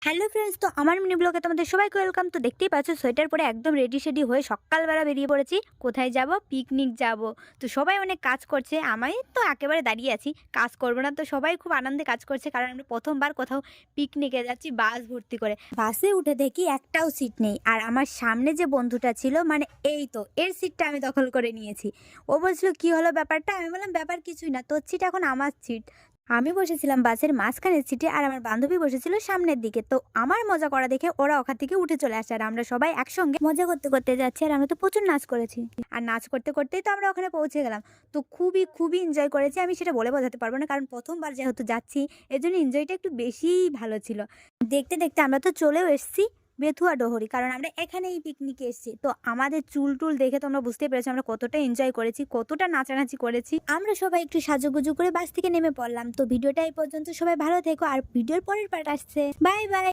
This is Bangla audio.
হ্যালো ফ্রেন্ডস, তো আমার মিনি ব্লগে তোমাদের সবাইকে ওয়েলকাম। তো দেখতেই পাচ্ছ সোয়েটার পরে একদম রেডি শেডি হয়ে সকালবেলা বেরিয়ে পড়েছি। কোথায় যাব? পিকনিক যাব। তো সবাই অনেক কাজ করছে, আমি তো একেবারে দাঁড়িয়ে আছি, কাজ করব না। তো সবাই খুব আনন্দে কাজ করছে, কারণ আমরা প্রথমবার কোথাও পিকনিকে যাচ্ছি বাস ভর্তি করে। বাসে উঠে দেখি একটাও সিট নেই, আর আমার সামনে যে বন্ধুটা ছিল, মানে এই তো এর সিটটা আমি দখল করে নিয়েছি। ও বলছিল কি হলো ব্যাপারটা, আমি বললাম ব্যাপার কিছুই না, তোর সিট এখন আমার সিট। আমি বসেছিলাম বাসের মাঝখানের সিটে, আর আমার বান্ধবী বসেছিল সামনের দিকে। তো আমার মজা করা দেখে ওরা ওখান থেকে উঠে চলে আসে, আর আমরা সবাই একসঙ্গে মজা করতে করতে যাচ্ছি। আর আমরা তো প্রচুর নাচ করেছি, আর নাচ করতে করতেই তো আমরা ওখানে পৌঁছে গেলাম। তো খুবই খুবই এনজয় করেছি, আমি সেটা বলে বোঝাতে পারবো না, কারণ প্রথমবার যেহেতু যাচ্ছি এর জন্য এনজয়টা একটু বেশিই ভালো ছিল। দেখতে দেখতে আমরা তো চলেও এসেছি বেথুয়া ডহরি, কারণ আমরা এখানেই পিকনিকে এসেছি। তো আমাদের চুল টুল দেখে তোমরা বুঝতে পেরেছো আমরা কতটা এনজয় করেছি, কতটা নাচানাচি করেছি। আমরা সবাই একটু সাজুগুজু করে বাস থেকে নেমে পড়লাম। তো ভিডিওটা এই পর্যন্ত, সবাই ভালো থেকো, আর ভিডিওর পরের পার্ট আসছে। Bye bye.